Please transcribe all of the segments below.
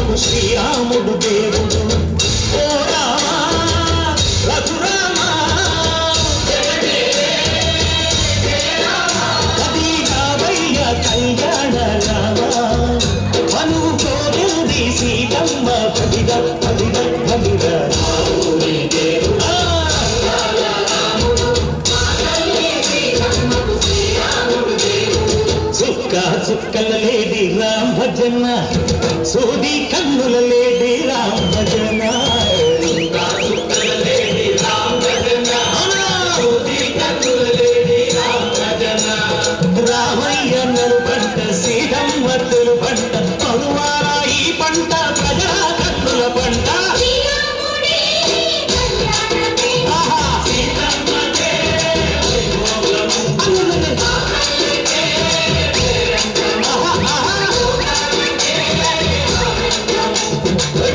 సీతమ్మకు శ్రీరాముడు దేవుడు. ఓ రామా రఘురామా కది రావయ్య కళ్యాణ రామా మనువు కోరింది సీతమ్మ పదిద పదిద పదిద చుక్కల లేడి రామ్ భజన సోది కన్నుల లేడి రామ్ భజన రామయ్య నలు పంట సీతమ్మ తెలు పంట పరువారా ఈ పంట ప్రజా కన్నుల పంట.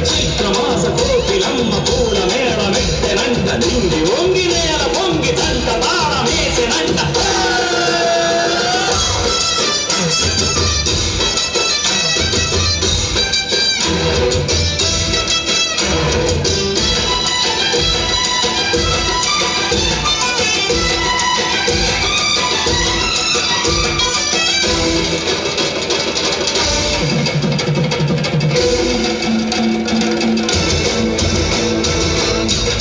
చిత్రమాస కోకిలమ్మ పూల మేళ మెట్టెనంట నిండి వంగి నేల పొంగి తంట తాళమేసినంట.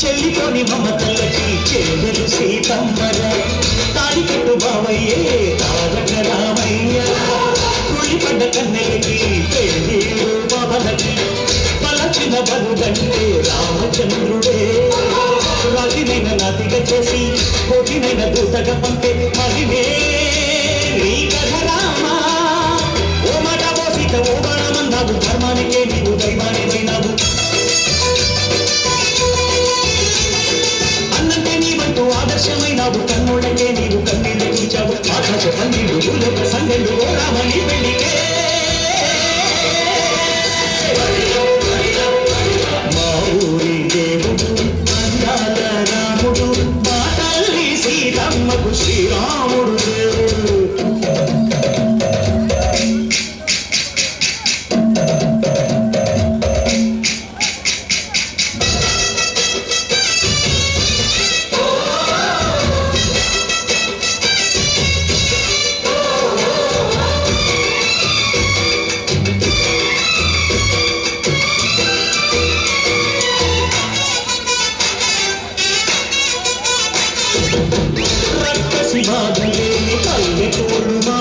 చెల్లితోని మమతలకి చెల్లెలు సీతమ్మర తాడికట్టు బావయ్యే తారక రామయ్య కుళ్ళిపడ్డ కన్నెలకి పెళ్లి పవనకి పలచిన బలుగంటే రామచంద్రుడే రాజునైన నాతిగా చేసి కోటినైన దూతగా పంపే మహిమే నీ కథ రామా. ఓ మాట ఓ సీత ఓ బాణమన్నావు ధర్మానికే నీవు దైవానివైనావు. ఆదర్శమైనావు కన్నుళ్ళకే నీవు కన్నీళ్ళు తీర్చావు. ఆకాశ కన్నీళ్ళు భూలోక సంగళ్ళు ఓ రామని పెళ్లికే. మా ఊరి దేవుడు అందాల రాముడు మా తల్లి సీతమ్మకు శ్రీరాముడు దేవుడు. రక్తసి బాధలేని పల్లెటూళ్ళు మా